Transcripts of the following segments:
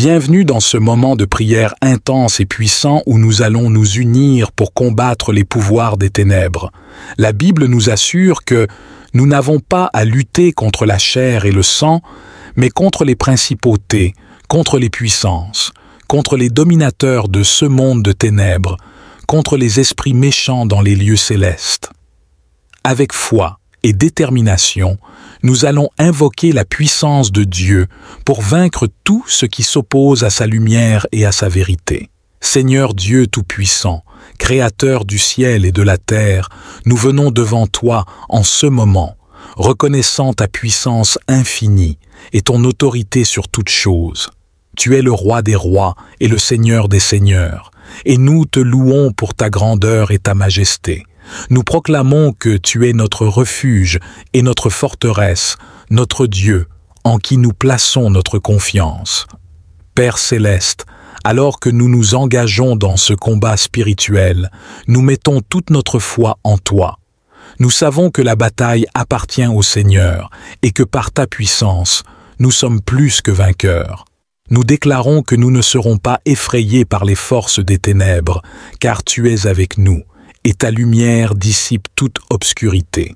Bienvenue dans ce moment de prière intense et puissant où nous allons nous unir pour combattre les pouvoirs des ténèbres. La Bible nous assure que nous n'avons pas à lutter contre la chair et le sang, mais contre les principautés, contre les puissances, contre les dominateurs de ce monde de ténèbres, contre les esprits méchants dans les lieux célestes. Avec foi et détermination, nous allons invoquer la puissance de Dieu pour vaincre tout ce qui s'oppose à sa lumière et à sa vérité. Seigneur Dieu Tout-Puissant, Créateur du ciel et de la terre, nous venons devant toi en ce moment, reconnaissant ta puissance infinie et ton autorité sur toutes choses. Tu es le roi des rois et le Seigneur des seigneurs, et nous te louons pour ta grandeur et ta majesté. Nous proclamons que tu es notre refuge et notre forteresse, notre Dieu, en qui nous plaçons notre confiance. Père céleste, alors que nous nous engageons dans ce combat spirituel, nous mettons toute notre foi en toi. Nous savons que la bataille appartient au Seigneur et que par ta puissance, nous sommes plus que vainqueurs. Nous déclarons que nous ne serons pas effrayés par les forces des ténèbres, car tu es avec nous, et ta lumière dissipe toute obscurité.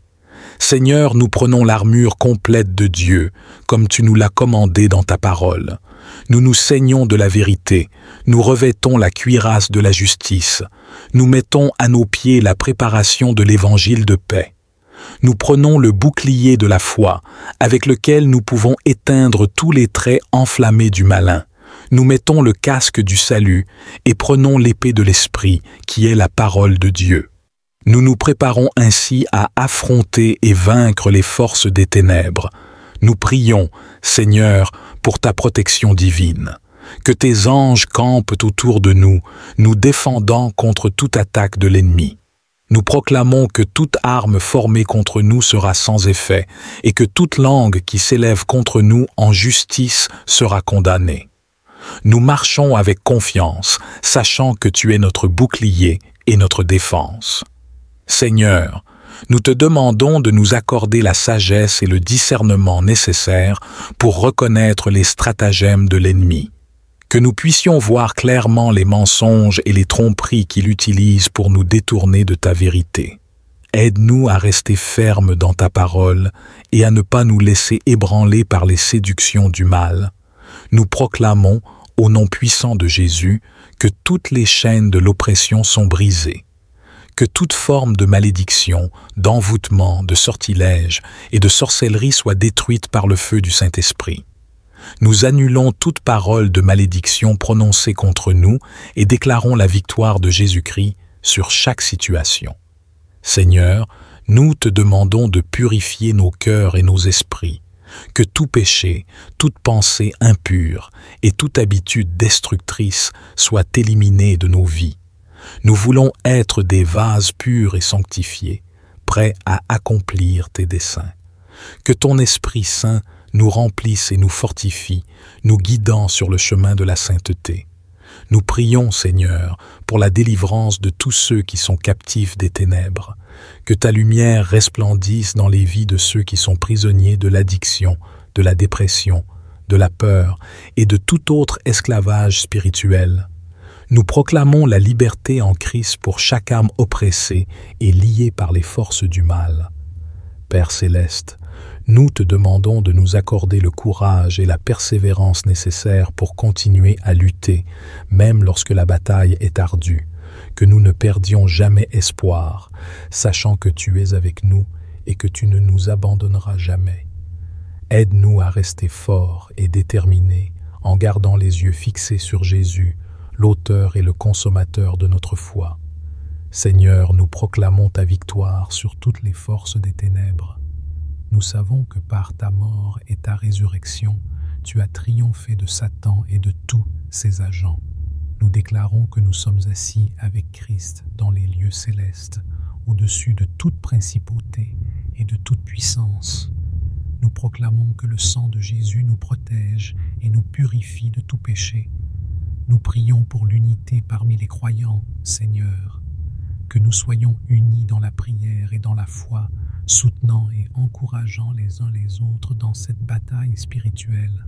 Seigneur, nous prenons l'armure complète de Dieu, comme tu nous l'as commandé dans ta parole. Nous nous ceignons de la vérité, nous revêtons la cuirasse de la justice, nous mettons à nos pieds la préparation de l'évangile de paix. Nous prenons le bouclier de la foi, avec lequel nous pouvons éteindre tous les traits enflammés du malin. Nous mettons le casque du salut et prenons l'épée de l'Esprit, qui est la parole de Dieu. Nous nous préparons ainsi à affronter et vaincre les forces des ténèbres. Nous prions, Seigneur, pour ta protection divine. Que tes anges campent autour de nous, nous défendant contre toute attaque de l'ennemi. Nous proclamons que toute arme formée contre nous sera sans effet et que toute langue qui s'élève contre nous en justice sera condamnée. Nous marchons avec confiance, sachant que tu es notre bouclier et notre défense. Seigneur, nous te demandons de nous accorder la sagesse et le discernement nécessaires pour reconnaître les stratagèmes de l'ennemi. Que nous puissions voir clairement les mensonges et les tromperies qu'il utilise pour nous détourner de ta vérité. Aide-nous à rester fermes dans ta parole et à ne pas nous laisser ébranler par les séductions du mal. Nous proclamons, au nom puissant de Jésus, que toutes les chaînes de l'oppression sont brisées, que toute forme de malédiction, d'envoûtement, de sortilège et de sorcellerie soit détruite par le feu du Saint-Esprit. Nous annulons toute parole de malédiction prononcée contre nous et déclarons la victoire de Jésus-Christ sur chaque situation. Seigneur, nous te demandons de purifier nos cœurs et nos esprits, que tout péché, toute pensée impure et toute habitude destructrice soit éliminée de nos vies. Nous voulons être des vases purs et sanctifiés, prêts à accomplir tes desseins. Que ton Esprit Saint nous remplisse et nous fortifie, nous guidant sur le chemin de la sainteté. Nous prions, Seigneur, pour la délivrance de tous ceux qui sont captifs des ténèbres. Que ta lumière resplendisse dans les vies de ceux qui sont prisonniers de l'addiction, de la dépression, de la peur et de tout autre esclavage spirituel. Nous proclamons la liberté en Christ pour chaque âme oppressée et liée par les forces du mal. Père céleste, nous te demandons de nous accorder le courage et la persévérance nécessaires pour continuer à lutter, même lorsque la bataille est ardue, que nous ne perdions jamais espoir, sachant que tu es avec nous et que tu ne nous abandonneras jamais. Aide-nous à rester forts et déterminés en gardant les yeux fixés sur Jésus, l'auteur et le consommateur de notre foi. Seigneur, nous proclamons ta victoire sur toutes les forces des ténèbres. Nous savons que par ta mort et ta résurrection, tu as triomphé de Satan et de tous ses agents. Nous déclarons que nous sommes assis avec Christ dans les lieux célestes, au-dessus de toute principauté et de toute puissance. Nous proclamons que le sang de Jésus nous protège et nous purifie de tout péché. Nous prions pour l'unité parmi les croyants, Seigneur, que nous soyons unis dans la prière et dans la foi, soutenant et encourageant les uns les autres dans cette bataille spirituelle.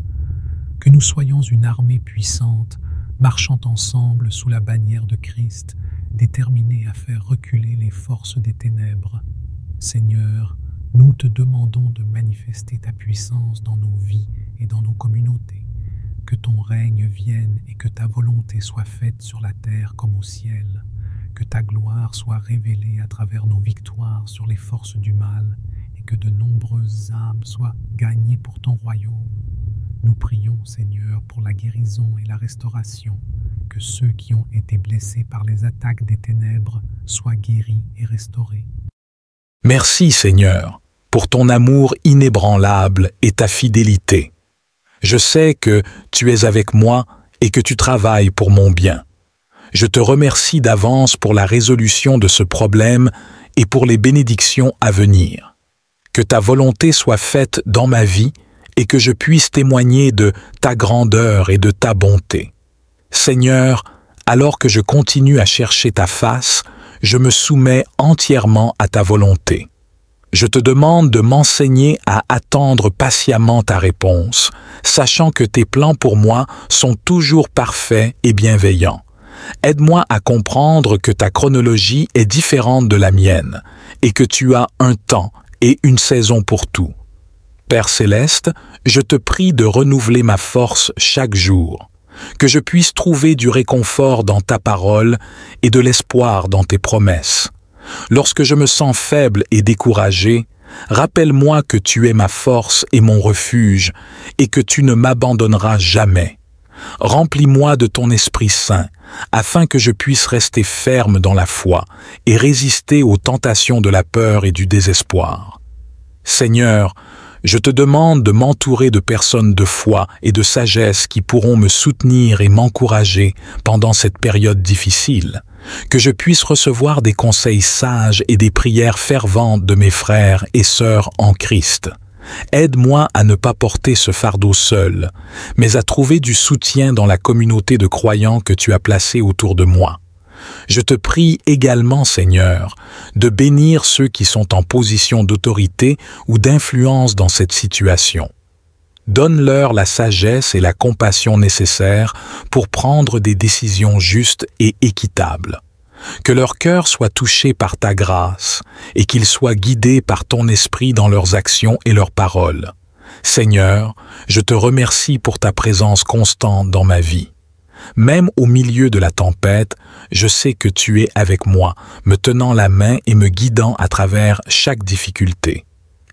que nous soyons une armée puissante, marchant ensemble sous la bannière de Christ, déterminés à faire reculer les forces des ténèbres. Seigneur, nous te demandons de manifester ta puissance dans nos vies et dans nos communautés. Que ton règne vienne et que ta volonté soit faite sur la terre comme au ciel. Que ta gloire soit révélée à travers nos victoires sur les forces du mal et que de nombreuses âmes soient gagnées pour ton royaume. Nous prions, Seigneur, pour la guérison et la restauration, que ceux qui ont été blessés par les attaques des ténèbres soient guéris et restaurés. Merci, Seigneur, pour ton amour inébranlable et ta fidélité. Je sais que tu es avec moi et que tu travailles pour mon bien. Je te remercie d'avance pour la résolution de ce problème et pour les bénédictions à venir. Que ta volonté soit faite dans ma vie et que je puisse témoigner de ta grandeur et de ta bonté. Seigneur, alors que je continue à chercher ta face, je me soumets entièrement à ta volonté. Je te demande de m'enseigner à attendre patiemment ta réponse, sachant que tes plans pour moi sont toujours parfaits et bienveillants. Aide-moi à comprendre que ta chronologie est différente de la mienne et que tu as un temps et une saison pour tout. Père céleste, je te prie de renouveler ma force chaque jour, que je puisse trouver du réconfort dans ta parole et de l'espoir dans tes promesses. Lorsque je me sens faible et découragé, rappelle-moi que tu es ma force et mon refuge et que tu ne m'abandonneras jamais. Remplis-moi de ton Esprit Saint, afin que je puisse rester ferme dans la foi et résister aux tentations de la peur et du désespoir. Seigneur, je te demande de m'entourer de personnes de foi et de sagesse qui pourront me soutenir et m'encourager pendant cette période difficile, que je puisse recevoir des conseils sages et des prières ferventes de mes frères et sœurs en Christ. Aide-moi à ne pas porter ce fardeau seul, mais à trouver du soutien dans la communauté de croyants que tu as placée autour de moi. Je te prie également, Seigneur, de bénir ceux qui sont en position d'autorité ou d'influence dans cette situation. Donne-leur la sagesse et la compassion nécessaires pour prendre des décisions justes et équitables. Que leur cœur soit touché par ta grâce et qu'ils soient guidés par ton esprit dans leurs actions et leurs paroles. Seigneur, je te remercie pour ta présence constante dans ma vie. Même au milieu de la tempête, je sais que tu es avec moi, me tenant la main et me guidant à travers chaque difficulté.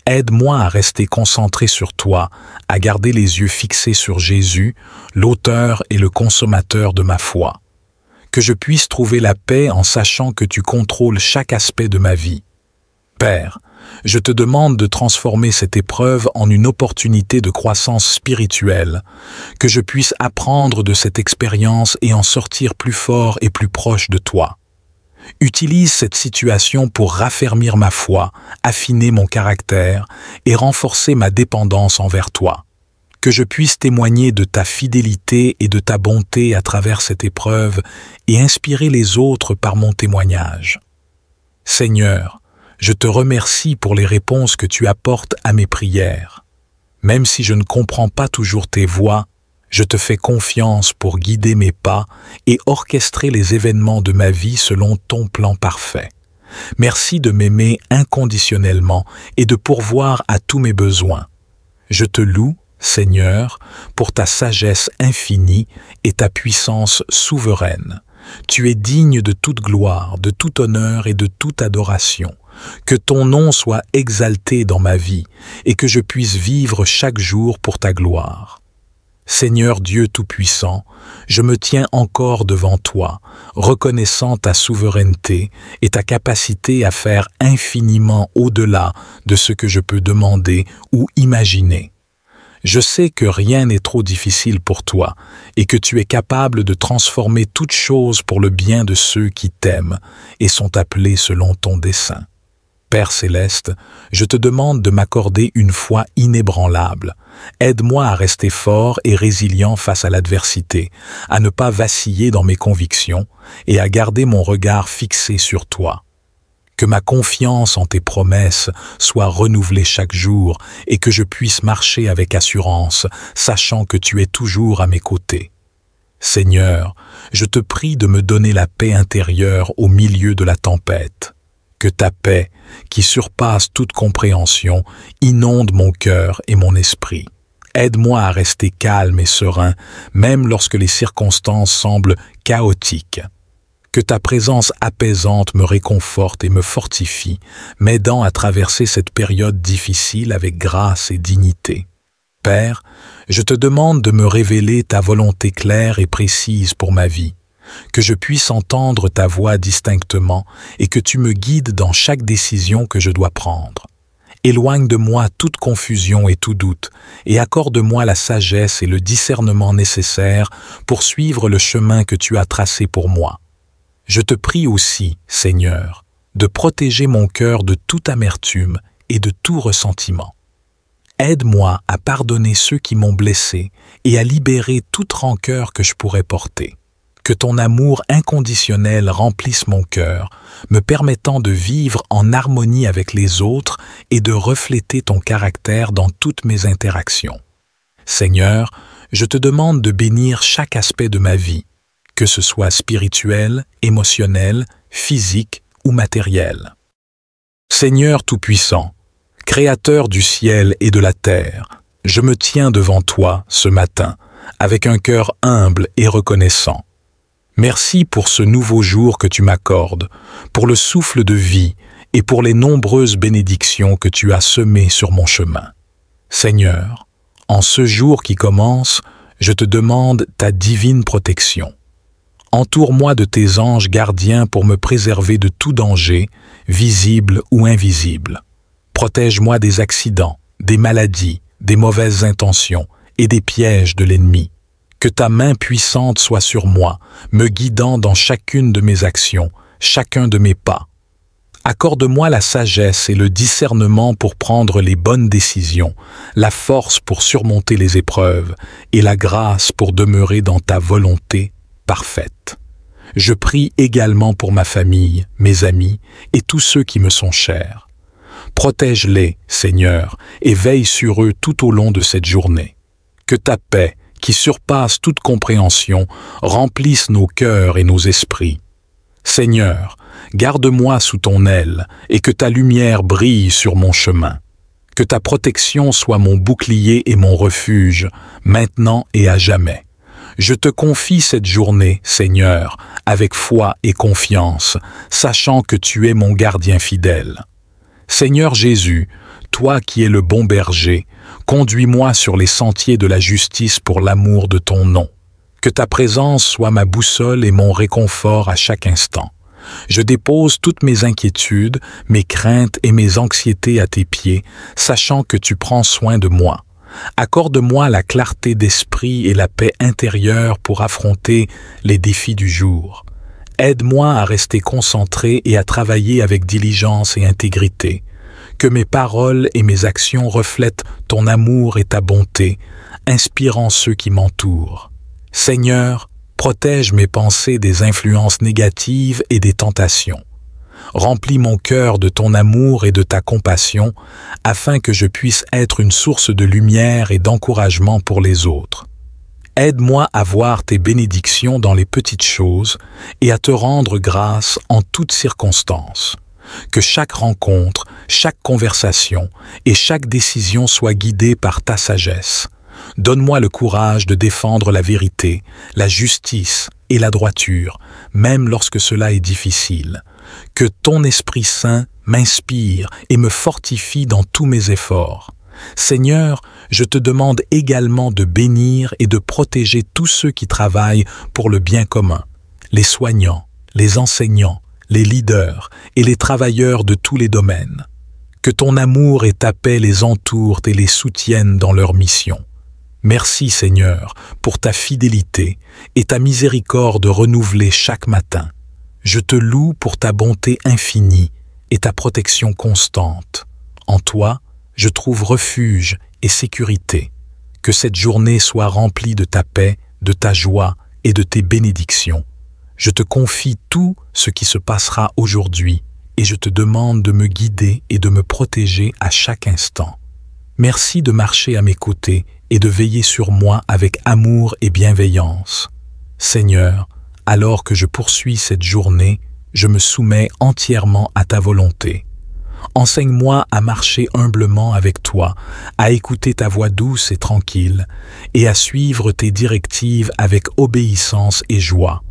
Aide-moi à rester concentré sur toi, à garder les yeux fixés sur Jésus, l'auteur et le consommateur de ma foi. Que je puisse trouver la paix en sachant que tu contrôles chaque aspect de ma vie. Père, je te demande de transformer cette épreuve en une opportunité de croissance spirituelle, que je puisse apprendre de cette expérience et en sortir plus fort et plus proche de toi. Utilise cette situation pour raffermir ma foi, affiner mon caractère et renforcer ma dépendance envers toi. Que je puisse témoigner de ta fidélité et de ta bonté à travers cette épreuve et inspirer les autres par mon témoignage. Seigneur, je te remercie pour les réponses que tu apportes à mes prières. Même si je ne comprends pas toujours tes voies, je te fais confiance pour guider mes pas et orchestrer les événements de ma vie selon ton plan parfait. Merci de m'aimer inconditionnellement et de pourvoir à tous mes besoins. Je te loue, Seigneur, pour ta sagesse infinie et ta puissance souveraine. Tu es digne de toute gloire, de tout honneur et de toute adoration. Que ton nom soit exalté dans ma vie et que je puisse vivre chaque jour pour ta gloire. Seigneur Dieu Tout-Puissant, je me tiens encore devant toi, reconnaissant ta souveraineté et ta capacité à faire infiniment au-delà de ce que je peux demander ou imaginer. Je sais que rien n'est trop difficile pour toi et que tu es capable de transformer toute chose pour le bien de ceux qui t'aiment et sont appelés selon ton dessein. Père céleste, je te demande de m'accorder une foi inébranlable. Aide-moi à rester fort et résilient face à l'adversité, à ne pas vaciller dans mes convictions et à garder mon regard fixé sur toi. Que ma confiance en tes promesses soit renouvelée chaque jour et que je puisse marcher avec assurance, sachant que tu es toujours à mes côtés. Seigneur, je te prie de me donner la paix intérieure au milieu de la tempête. Que ta paix, qui surpasse toute compréhension, inonde mon cœur et mon esprit. Aide-moi à rester calme et serein, même lorsque les circonstances semblent chaotiques. Que ta présence apaisante me réconforte et me fortifie, m'aidant à traverser cette période difficile avec grâce et dignité. Père, je te demande de me révéler ta volonté claire et précise pour ma vie, que je puisse entendre ta voix distinctement et que tu me guides dans chaque décision que je dois prendre. Éloigne de moi toute confusion et tout doute, et accorde-moi la sagesse et le discernement nécessaires pour suivre le chemin que tu as tracé pour moi. Je te prie aussi, Seigneur, de protéger mon cœur de toute amertume et de tout ressentiment. Aide-moi à pardonner ceux qui m'ont blessé et à libérer toute rancœur que je pourrais porter. Que ton amour inconditionnel remplisse mon cœur, me permettant de vivre en harmonie avec les autres et de refléter ton caractère dans toutes mes interactions. Seigneur, je te demande de bénir chaque aspect de ma vie, que ce soit spirituel, émotionnel, physique ou matériel. Seigneur Tout-Puissant, Créateur du ciel et de la terre, je me tiens devant toi ce matin avec un cœur humble et reconnaissant. Merci pour ce nouveau jour que tu m'accordes, pour le souffle de vie et pour les nombreuses bénédictions que tu as semées sur mon chemin. Seigneur, en ce jour qui commence, je te demande ta divine protection. Entoure-moi de tes anges gardiens pour me préserver de tout danger, visible ou invisible. Protège-moi des accidents, des maladies, des mauvaises intentions et des pièges de l'ennemi. Que ta main puissante soit sur moi, me guidant dans chacune de mes actions, chacun de mes pas. Accorde-moi la sagesse et le discernement pour prendre les bonnes décisions, la force pour surmonter les épreuves et la grâce pour demeurer dans ta volonté parfaite. Je prie également pour ma famille, mes amis et tous ceux qui me sont chers. Protège-les, Seigneur, et veille sur eux tout au long de cette journée. Que ta paix, qui surpasse toute compréhension, remplisse nos cœurs et nos esprits. Seigneur, garde-moi sous ton aile et que ta lumière brille sur mon chemin. Que ta protection soit mon bouclier et mon refuge, maintenant et à jamais. Je te confie cette journée, Seigneur, avec foi et confiance, sachant que tu es mon gardien fidèle. Seigneur Jésus, toi qui es le bon berger, conduis-moi sur les sentiers de la justice pour l'amour de ton nom. Que ta présence soit ma boussole et mon réconfort à chaque instant. Je dépose toutes mes inquiétudes, mes craintes et mes anxiétés à tes pieds, sachant que tu prends soin de moi. Accorde-moi la clarté d'esprit et la paix intérieure pour affronter les défis du jour. Aide-moi à rester concentré et à travailler avec diligence et intégrité. Que mes paroles et mes actions reflètent ton amour et ta bonté, inspirant ceux qui m'entourent. Seigneur, protège mes pensées des influences négatives et des tentations. Remplis mon cœur de ton amour et de ta compassion, afin que je puisse être une source de lumière et d'encouragement pour les autres. Aide-moi à voir tes bénédictions dans les petites choses et à te rendre grâce en toutes circonstances. Que chaque rencontre, chaque conversation et chaque décision soit guidée par ta sagesse. Donne-moi le courage de défendre la vérité, la justice et la droiture, même lorsque cela est difficile. Que ton Esprit Saint m'inspire et me fortifie dans tous mes efforts. Seigneur, je te demande également de bénir et de protéger tous ceux qui travaillent pour le bien commun, les soignants, les enseignants, les leaders et les travailleurs de tous les domaines. Que ton amour et ta paix les entourent et les soutiennent dans leur mission. Merci Seigneur pour ta fidélité et ta miséricorde renouvelée chaque matin. Je te loue pour ta bonté infinie et ta protection constante. En toi, je trouve refuge et sécurité. Que cette journée soit remplie de ta paix, de ta joie et de tes bénédictions. Je te confie tout ce qui se passera aujourd'hui et je te demande de me guider et de me protéger à chaque instant. Merci de marcher à mes côtés et de veiller sur moi avec amour et bienveillance. Seigneur, alors que je poursuis cette journée, je me soumets entièrement à ta volonté. Enseigne-moi à marcher humblement avec toi, à écouter ta voix douce et tranquille, et à suivre tes directives avec obéissance et joie.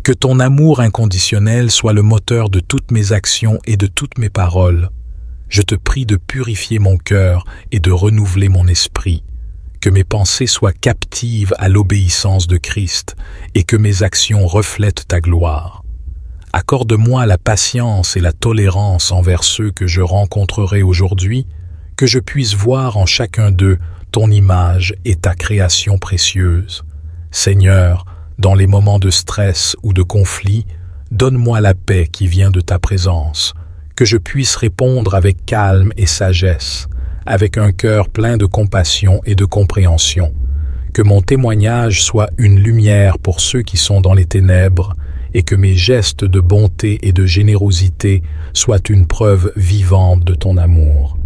Que ton amour inconditionnel soit le moteur de toutes mes actions et de toutes mes paroles. Je te prie de purifier mon cœur et de renouveler mon esprit. Que mes pensées soient captives à l'obéissance de Christ et que mes actions reflètent ta gloire. Accorde-moi la patience et la tolérance envers ceux que je rencontrerai aujourd'hui, que je puisse voir en chacun d'eux ton image et ta création précieuse. Seigneur, dans les moments de stress ou de conflit, donne-moi la paix qui vient de ta présence, que je puisse répondre avec calme et sagesse, avec un cœur plein de compassion et de compréhension. Que mon témoignage soit une lumière pour ceux qui sont dans les ténèbres et que mes gestes de bonté et de générosité soient une preuve vivante de ton amour.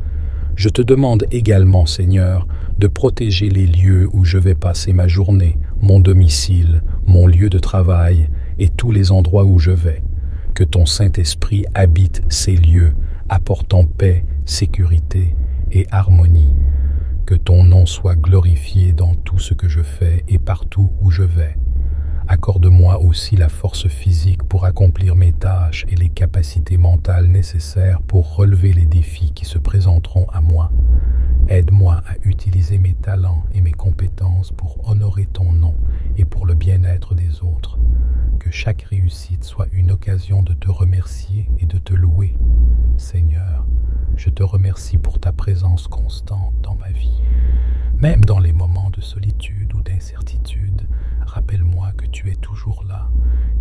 Je te demande également, Seigneur, de protéger les lieux où je vais passer ma journée, mon domicile, mon lieu de travail et tous les endroits où je vais. Que ton Saint-Esprit habite ces lieux, apportant paix, sécurité et harmonie. Que ton nom soit glorifié dans tout ce que je fais et partout où je vais. Accorde-moi aussi la force physique pour accomplir mes tâches et les capacités mentales nécessaires pour relever les défis qui se présenteront à moi. Aide-moi à utiliser mes talents et mes compétences pour honorer ton nom et pour le bien-être des autres. Que chaque réussite soit une occasion de te remercier et de te louer. Seigneur, je te remercie pour ta présence constante dans ma vie. Même dans les moments de solitude ou d'incertitude, rappelle-moi que tu es toujours là,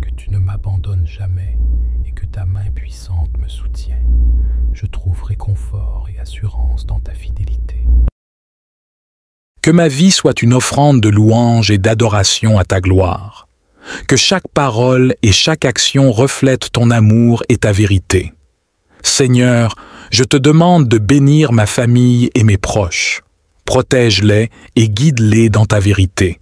que tu ne m'abandonnes jamais et que ta main puissante me soutient. Je trouve réconfort et assurance dans ta fidélité. Que ma vie soit une offrande de louange et d'adoration à ta gloire. Que chaque parole et chaque action reflètent ton amour et ta vérité. Seigneur, je te demande de bénir ma famille et mes proches. Protège-les et guide-les dans ta vérité.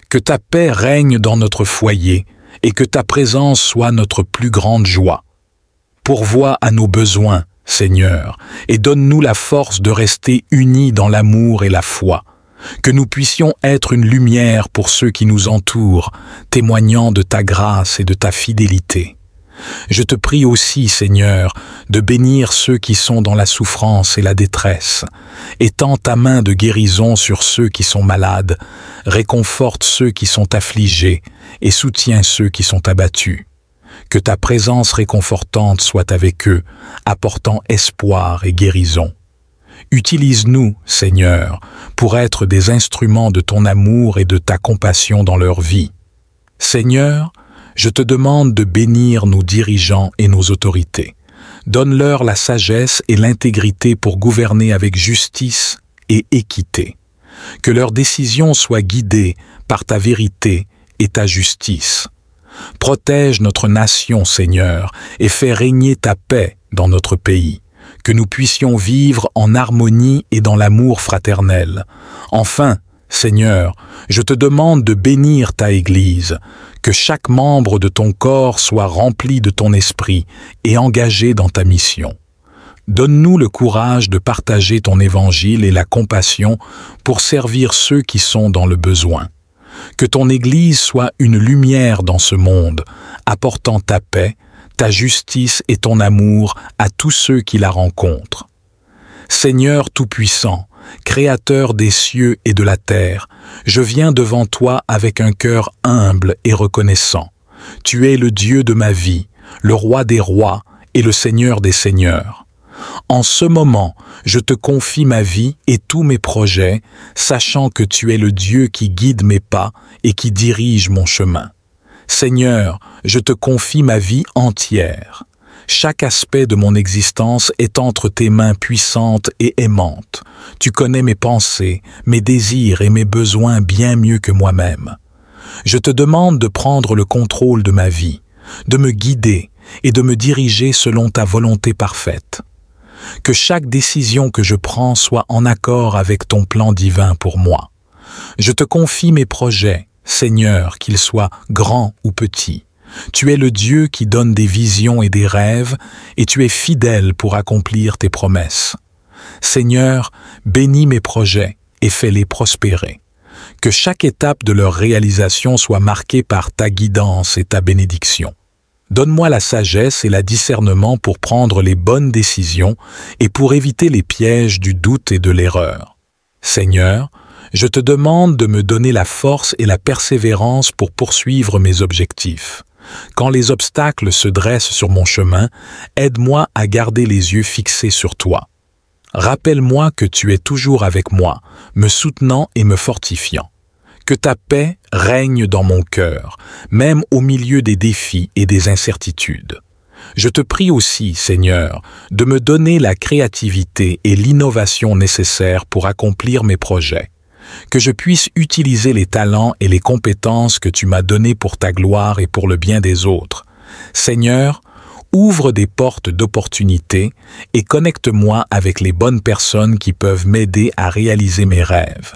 Que ta paix règne dans notre foyer et que ta présence soit notre plus grande joie. Pourvois à nos besoins, Seigneur, et donne-nous la force de rester unis dans l'amour et la foi. Que nous puissions être une lumière pour ceux qui nous entourent, témoignant de ta grâce et de ta fidélité. Je te prie aussi, Seigneur, de bénir ceux qui sont dans la souffrance et la détresse. Étends ta main de guérison sur ceux qui sont malades, réconforte ceux qui sont affligés et soutiens ceux qui sont abattus. Que ta présence réconfortante soit avec eux, apportant espoir et guérison. Utilise-nous, Seigneur, pour être des instruments de ton amour et de ta compassion dans leur vie. Seigneur, je te demande de bénir nos dirigeants et nos autorités. Donne-leur la sagesse et l'intégrité pour gouverner avec justice et équité. Que leurs décisions soient guidées par ta vérité et ta justice. Protège notre nation, Seigneur, et fais régner ta paix dans notre pays. Que nous puissions vivre en harmonie et dans l'amour fraternel. Enfin, Seigneur, je te demande de bénir ta Église, que chaque membre de ton corps soit rempli de ton esprit et engagé dans ta mission. Donne-nous le courage de partager ton évangile et la compassion pour servir ceux qui sont dans le besoin. Que ton Église soit une lumière dans ce monde, apportant ta paix, ta justice et ton amour à tous ceux qui la rencontrent. Seigneur Tout-Puissant, Créateur des cieux et de la terre, je viens devant toi avec un cœur humble et reconnaissant. Tu es le Dieu de ma vie, le Roi des rois et le Seigneur des seigneurs. En ce moment, je te confie ma vie et tous mes projets, sachant que tu es le Dieu qui guide mes pas et qui dirige mon chemin. Seigneur, je te confie ma vie entière. Chaque aspect de mon existence est entre tes mains puissantes et aimantes. Tu connais mes pensées, mes désirs et mes besoins bien mieux que moi-même. Je te demande de prendre le contrôle de ma vie, de me guider et de me diriger selon ta volonté parfaite. Que chaque décision que je prends soit en accord avec ton plan divin pour moi. Je te confie mes projets, Seigneur, qu'ils soient grands ou petits. Tu es le Dieu qui donne des visions et des rêves, et tu es fidèle pour accomplir tes promesses. Seigneur, bénis mes projets et fais-les prospérer. Que chaque étape de leur réalisation soit marquée par ta guidance et ta bénédiction. Donne-moi la sagesse et le discernement pour prendre les bonnes décisions et pour éviter les pièges du doute et de l'erreur. Seigneur, je te demande de me donner la force et la persévérance pour poursuivre mes objectifs. Quand les obstacles se dressent sur mon chemin, aide-moi à garder les yeux fixés sur toi. Rappelle-moi que tu es toujours avec moi, me soutenant et me fortifiant. Que ta paix règne dans mon cœur, même au milieu des défis et des incertitudes. Je te prie aussi, Seigneur, de me donner la créativité et l'innovation nécessaires pour accomplir mes projets. Que je puisse utiliser les talents et les compétences que tu m'as donnés pour ta gloire et pour le bien des autres. Seigneur, ouvre des portes d'opportunités et connecte-moi avec les bonnes personnes qui peuvent m'aider à réaliser mes rêves.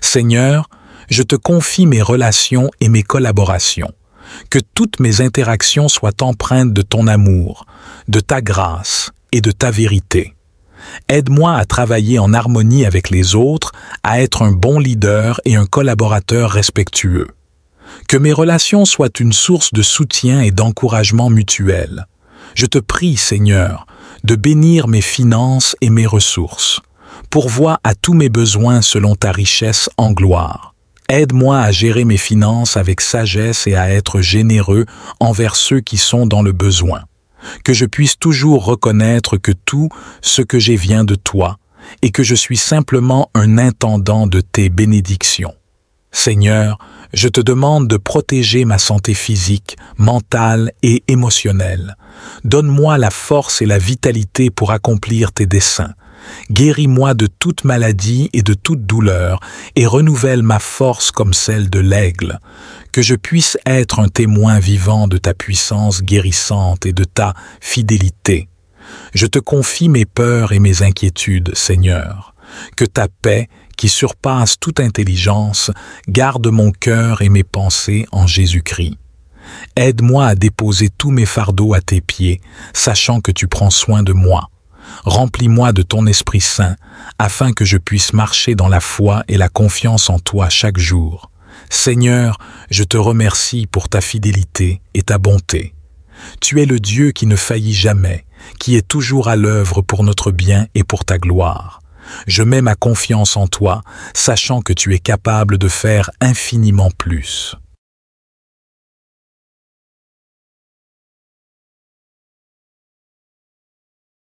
Seigneur, je te confie mes relations et mes collaborations. Que toutes mes interactions soient empreintes de ton amour, de ta grâce et de ta vérité. Aide-moi à travailler en harmonie avec les autres, à être un bon leader et un collaborateur respectueux. Que mes relations soient une source de soutien et d'encouragement mutuel. Je te prie, Seigneur, de bénir mes finances et mes ressources. Pourvois à tous mes besoins selon ta richesse en gloire. Aide-moi à gérer mes finances avec sagesse et à être généreux envers ceux qui sont dans le besoin. Que je puisse toujours reconnaître que tout ce que j'ai vient de toi et que je suis simplement un intendant de tes bénédictions. Seigneur, je te demande de protéger ma santé physique, mentale et émotionnelle. Donne-moi la force et la vitalité pour accomplir tes desseins. Guéris-moi de toute maladie et de toute douleur et renouvelle ma force comme celle de l'aigle. Que je puisse être un témoin vivant de ta puissance guérissante et de ta fidélité. Je te confie mes peurs et mes inquiétudes, Seigneur. Que ta paix, qui surpasse toute intelligence, garde mon cœur et mes pensées en Jésus-Christ. Aide-moi à déposer tous mes fardeaux à tes pieds, sachant que tu prends soin de moi. Remplis-moi de ton Esprit Saint, afin que je puisse marcher dans la foi et la confiance en toi chaque jour. Seigneur, je te remercie pour ta fidélité et ta bonté. Tu es le Dieu qui ne faillit jamais, qui est toujours à l'œuvre pour notre bien et pour ta gloire. Je mets ma confiance en toi, sachant que tu es capable de faire infiniment plus.